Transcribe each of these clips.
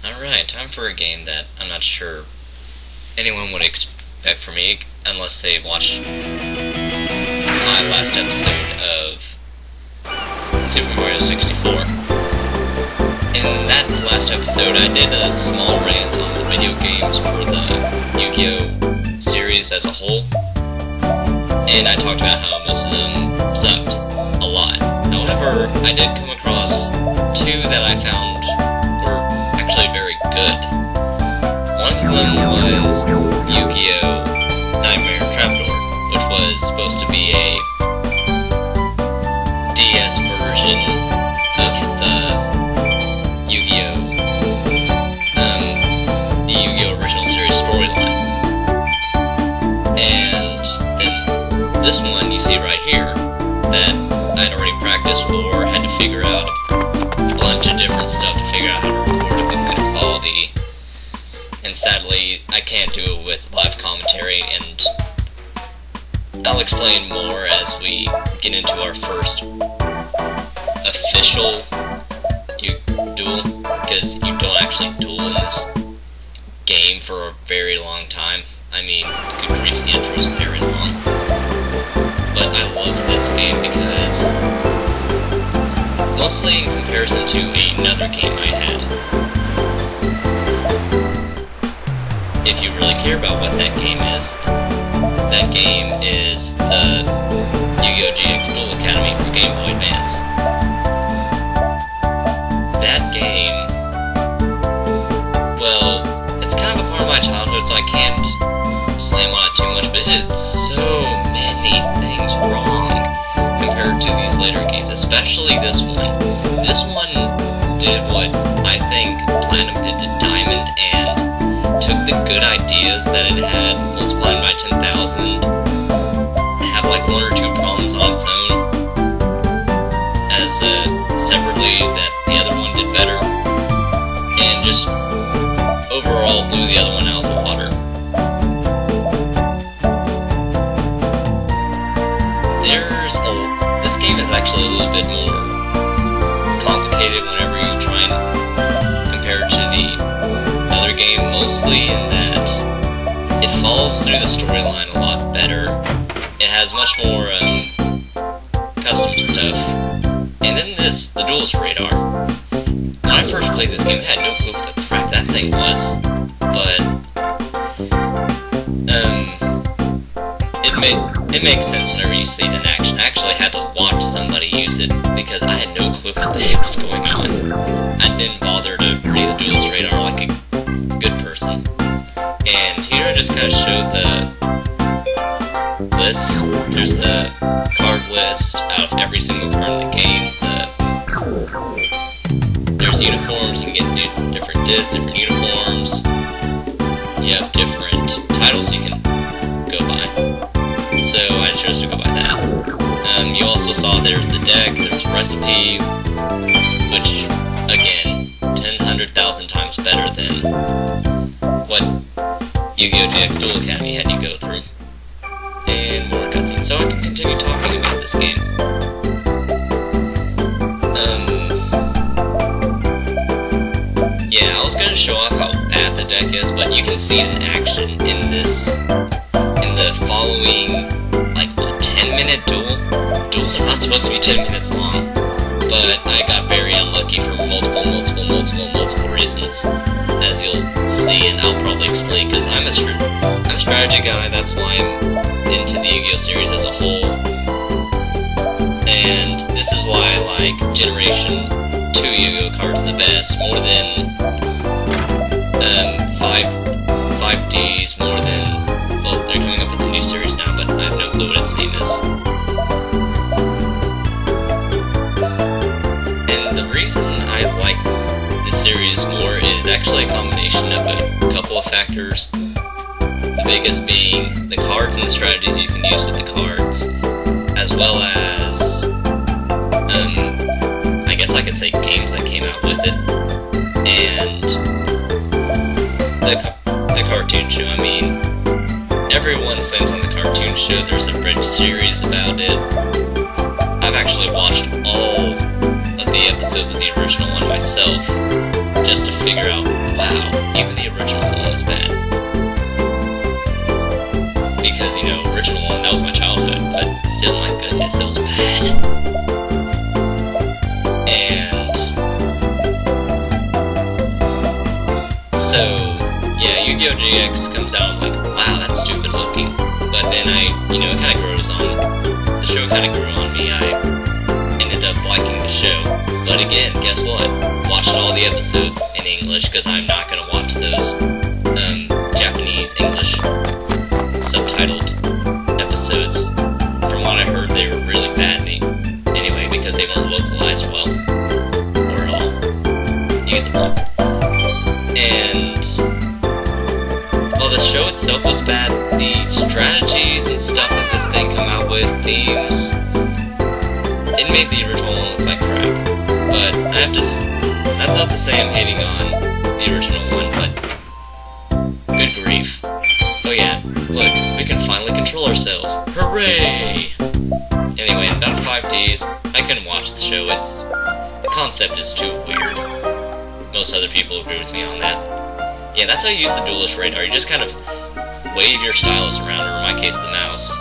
Alright, time for a game that I'm not sure anyone would expect from me unless they watched my last episode of Super Mario 64. In that last episode, I did a small rant on the video games for the Yu-Gi-Oh! Series as a whole, and I talked about how most of them sucked a lot. However, I did come across two that I found were actually very good. One of them was Yu-Gi-Oh! Nightmare Trapdoor, which was supposed to be a DS version of the Yu-Gi-Oh! The Yu-Gi-Oh! Original Series storyline. And then this one you see right here that I'd already practiced for, had to figure out a bunch of different stuff to figure out how to record it with good quality. And sadly, I can't do it with live commentary, and I'll explain more as we get into our first official duel, because you don't actually duel in this game for a very long time. I mean, good grief, the intro is very long. But I love this game because, mostly in comparison to another game I had, if you really care about what that game is the Yu-Gi-Oh! GX Duel Academy for Game Boy Advance. That game, well, it's kind of a part of my childhood, so I can't slam on it too much, but it did so many things wrong compared to these later games, especially this one. This one did what I think Platinum did to Diamond, and took the good ideas that it had, multiplied by 10,000, have like one or two problems on its own, as separately that the other one did better, and just overall blew the other one out of the water. This game is actually a little bit more complicated whenever you try and compare it to the other game, mostly in that it follows through the storyline a lot better. It has much more custom stuff. And then the Duelist Radar. When I first played this game, I had no clue what the crap that thing was, but it makes sense whenever you see it in action. I actually had to watch somebody use it because I had no clue what the heck was going on. I didn't bother to read the Duelist Radar like a good person. And here I just kind of showed the list. There's the card list out of every single card in the game. There's uniforms, you can get different discs, different uniforms. You have different titles you can go by. So I chose to go by that. You also saw there's the deck, there's recipe, which, again, 100,000 times better than what Yu-Gi-Oh! GX Duel Academy had you go through. And more cutscenes. So I can continue talking about this game. Yeah, I was going to show off how bad the deck is, but you can see it in action in the following, like, what, 10-minute duel? Duels are not supposed to be 10 minutes long, but I got very unlucky for multiple reasons, as you'll see, and I'll probably explain, because I'm a strategy guy. That's why I'm into the Yu-Gi-Oh! Series as a whole, and this is why I like Generation 2 Yu-Gi-Oh! Cards the best, more than 5Ds, more than, well, they're coming up with a new series now, but I have no clue what its name is. And the reason I like this series more is actually a combination of a couple of factors. The biggest being the cards and the strategies you can use with the cards, as well as, I guess I could say games that came out with it, and the cartoon show. I mean, everyone slams on the cartoon show. There's a bridge series about it. I've actually watched all of the episodes of the original one myself, just to figure out what GX comes out, I'm like, wow, that's stupid looking. But then it kind of grows on. The show kind of grew on me. I ended up liking the show. But again, guess what? Watched all the episodes in English, because I'm not going to watch those Japanese, English, subtitled episodes. From what I heard, they were really bad anyway, because they weren't localized well. Or at all. You get the point. And while the show itself was bad, the strategies and stuff that this thing come out with, themes, it made the original one look like crap. But that's not to say I'm hating on the original one, but good grief. Oh yeah, look, we can finally control ourselves. Hooray! Anyway, in about 5 days, I couldn't watch the show. The concept is too weird. Most other people agree with me on that. Yeah, that's how you use the duelist radar. You just kind of wave your stylus around, or in my case, the mouse.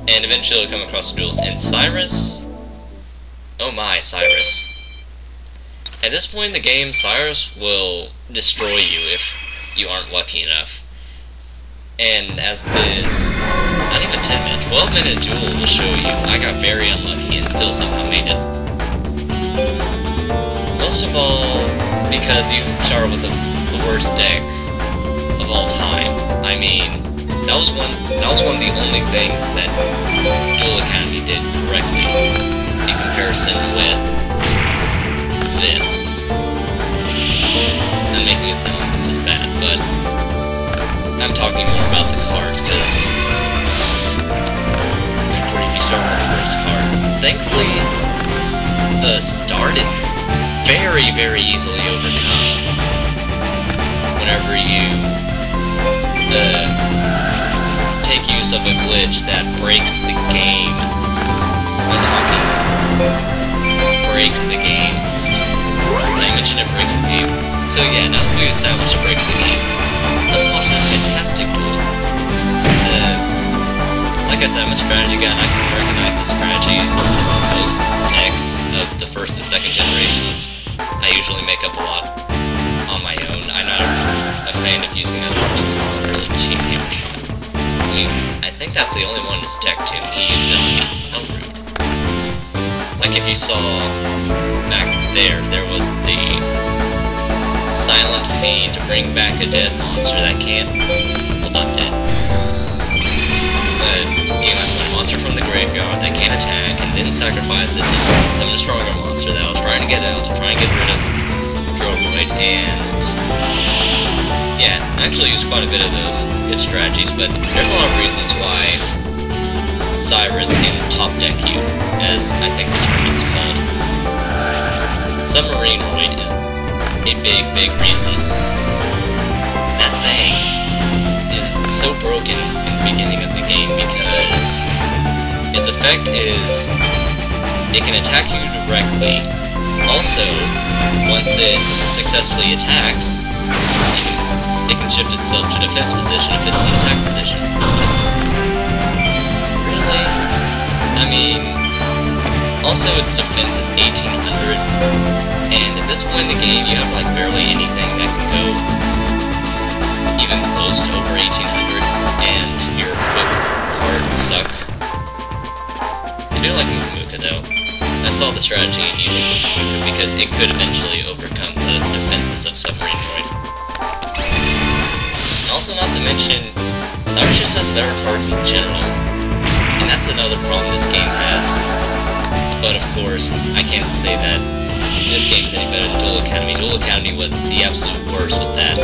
And eventually you'll come across the duelist. And Cyrus... Oh my, Cyrus. At this point in the game, Cyrus will destroy you if you aren't lucky enough. And as this... not even 10-minute, 12-minute duel will show you, I got very unlucky and still somehow made it. Most of all, because you start with the worst deck of all time. I mean, that was one of the only things that Duel Academy did correctly in comparison with this. I'm making it sound like this is bad, but I'm talking more about the cards, because good grief, you start with the first card. Thankfully, the start is very, very easily overcome whenever you take use of a glitch that breaks the game. I'm talking breaks the game. Did I mention it breaks the game? So yeah, now that we've established it breaks the game, let's watch this fantastic duel. Like I said, I'm a strategy guy, and I can recognize the strategies of most decks of the first and second generations. I usually make up a lot on my own. I'm not a fan of using other tools. It's really cheap hammer shot. I mean, I think that's the only one in his deck too. He used it on how rude. Like if you saw back there was the silent fiend to bring back a dead monster that can't, well, not dead. You have a monster from the graveyard that can't attack, and then sacrifice it to summon a stronger monster that I was trying to get out to try and get rid of Droid, and yeah, actually used quite a bit of those good strategies, but there's a lot of reasons why Cyrus can top deck you, as I think the term is called. Submarine Droid is a big, big reason. That thing is so broken in the beginning of the game because its effect is it can attack you directly. Also, once it successfully attacks, it can shift itself to defense position if it's in attack position. Really? I mean, also its defense is 1800, and at this point in the game you have like barely anything that can go even close to over 1800, and your book cards suck. I do like Muka though. I saw the strategy in using Muka because it could eventually overcome the defenses of Submarine Droid. And also, not to mention, Cyrus just has better cards in general, and that's another problem this game has. But of course, I can't say that this game is any better than Duel Academy. Duel Academy was the absolute worst with that.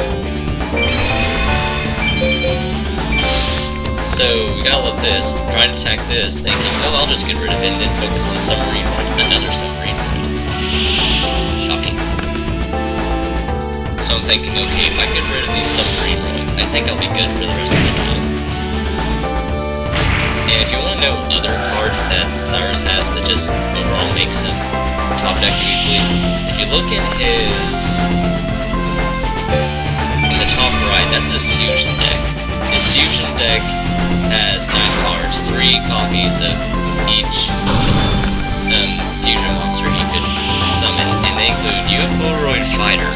So, we gotta love this, try to attack this, thinking, oh, I'll just get rid of it and then focus on the submarine droid. Another submarine droid. Shocking. So I'm thinking, okay, if I get rid of these submarine droids, I think I'll be good for the rest of the duel. And if you want to know other cards that Cyrus has that just overall makes him top deck easily, if you look in his... in the top right, that's his fusion deck. His fusion deck has 9 cards, 3 copies of each fusion monster he could summon, and they include UFO Fighter,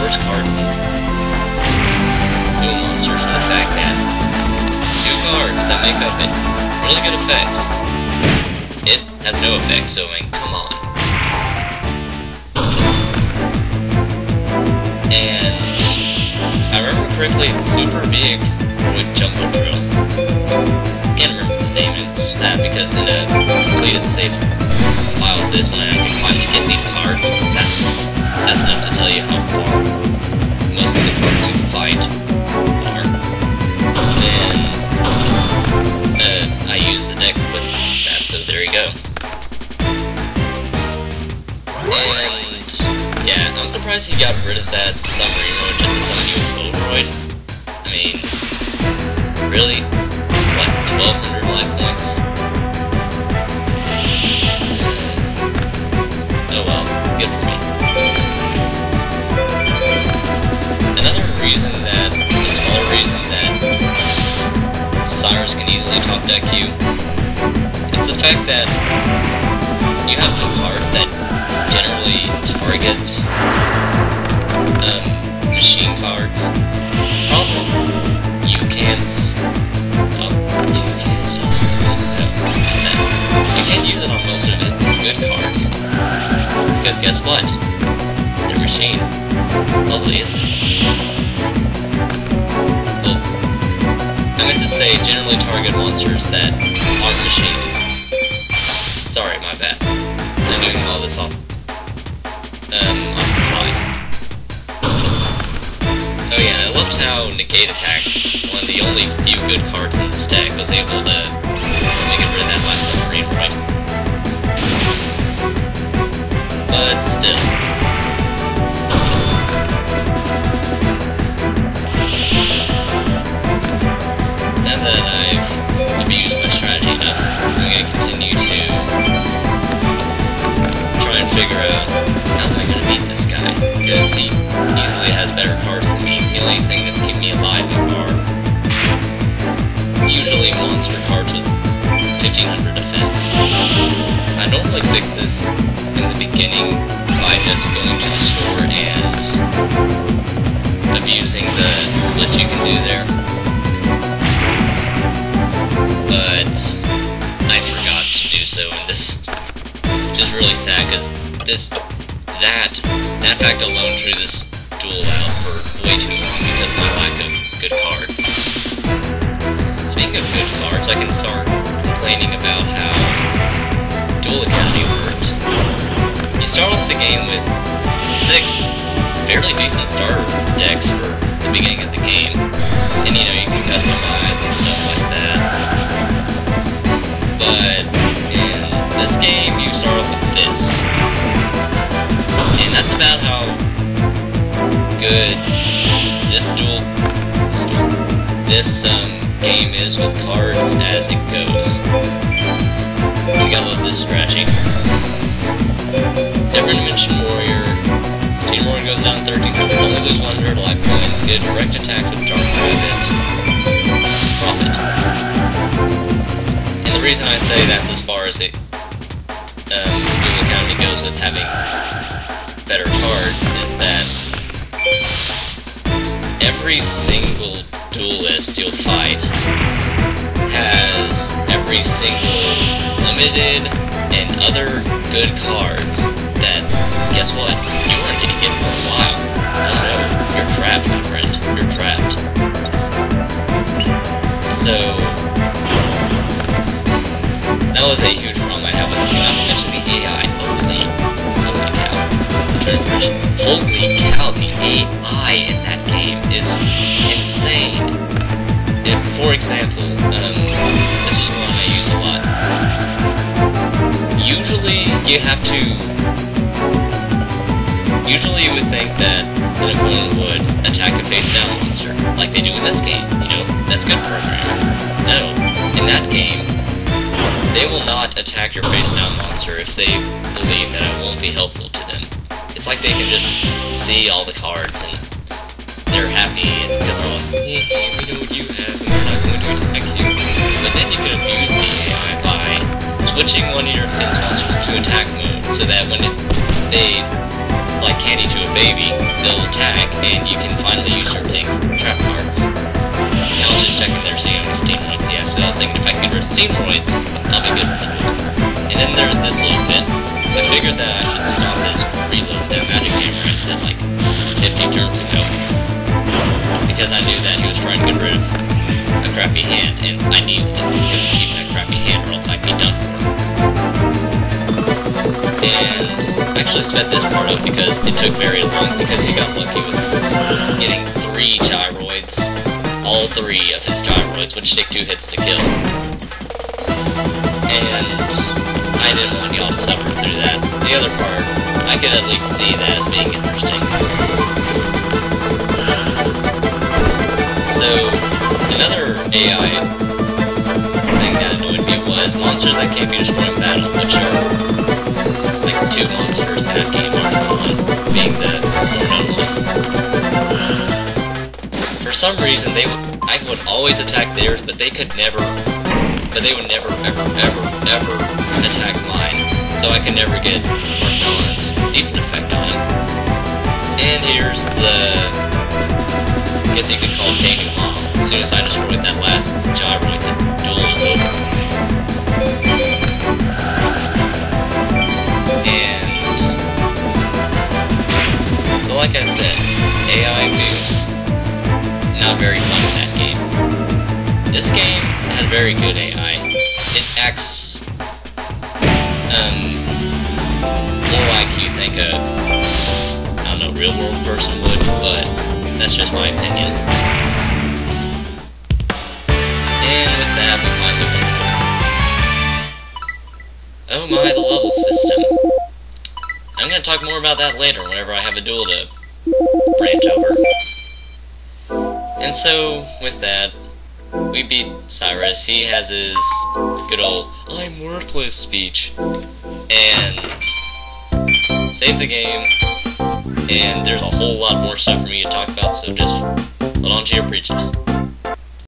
worst cards in duel monsters are the fact that 2 cards that make up it really good effects. It has no effect, so I mean, come on. And if I remember correctly, it's super big with Jumbo Drill. Can't remember the name of that because in a completed save file of this one, I can finally get these cards. That's enough to tell you how far most of the cards you fight are. Then I use the deck with that, so there you go. And yeah, I'm surprised he got rid of that submarine mode just as long as you Overroid. I mean, really? What, 1,200 life points? Oh well, good for me. Another reason that, a smaller reason that Cyrus can easily top deck you is the fact that you have some cards that generally target machine cards. Problem, you can't stop. You can't use it on most of its good cards. Because guess what? They're machine. Lovely, isn't it? Well, I meant to say generally target monsters that aren't machines. Sorry, my bad. I'm doing all this off fly. Oh yeah, I loved how Negate Attack, one of the only few good cards in this deck, was able to make it rid of that last submarine, right? But still. Now that I've abused my strategy enough, I'm going to continue to try and figure out how am I going to beat this guy, because he easily has better cards than me. The only thing that keep me alive are usually monster cards with 1500 defense. I normally pick this in the beginning by just going to the store and abusing the glitch you can do there. But I forgot to do so in this, which is really sad because that fact alone threw this duel out for way too long because of my lack of good cards. Speaking of good cards, I can start complaining about how Duel Academy works. You start off the game with 6 fairly decent starter decks for the beginning of the game, and you know, you can customize and stuff like that. But in this game, you start off with this, and that's about how good this game is with cards as it goes. We gotta love this strategy. Different Dimension Warrior. Steam Warrior goes down 1300, only lose 100 life points. Get direct attack with Dark Rabbit. Profit. And the reason I say that as far as the Duel Academy goes with having better cards is that every single duelist you'll fight has every single limited and other good cards that, guess what, you aren't going to get for a while. Oh no, you're trapped, my friend, you're trapped. So, that was a huge problem I had with this game, not to mention the AI. Holy cow. Holy cow, the AI in that game is insane. For example, this is one I use a lot. Usually you would think that an opponent would attack a face-down monster, like they do in this game, you know? That's good programming. No, in that game, they will not attack your face-down monster if they believe that it won't be helpful to them. It's like they can just see all the cards and they're happy because they're like, yeah, we know what you have and we're not going to attack you. But then you can abuse the AI by switching one of your defense monsters to attack mode so that when they like candy to a baby, they'll attack, and you can finally use your pink trap cards. I was just checking there, seeing how many steamroids he has, so I was thinking if I can get rid of steamroids, I'll be good for the duel. And then there's this little bit. I figured that I should stop his reload, that magic hammer I said like 50 turns ago. Because I knew that he was trying to get rid of a crappy hand, and I needed him to keep that crappy hand or else I'd be done for. And I actually sped this part up because it took very long because he got lucky with getting 3 gyroids, all 3 of his gyroids, which take 2 hits to kill. And I didn't want y'all to suffer through that. The other part, I could at least see that as being interesting. So, another AI thing that annoyed me was monsters that can't be destroyed in battle, which are like 2 monsters in that game, or 1 being the more known one. For some reason, I would always attack theirs, but they would never, ever attack mine, so I could never get Marshall's decent effect on it. And here's the, I guess you could call it denouement. As soon as I destroyed that last gyroid, the duel was over. And so like I said, AI moves, not very fun in that game. This game has very good AI. It acts more like you think a, I don't know, real world person would, but that's just my opinion. And with that, we finally win the duel. Oh my, the level system. I'm gonna talk more about that later whenever I have a duel to rant over. And so, with that, we beat Cyrus. He has his good old "I'm worthless" speech, and save the game. And there's a whole lot more stuff for me to talk about, so just hold on to your breeches.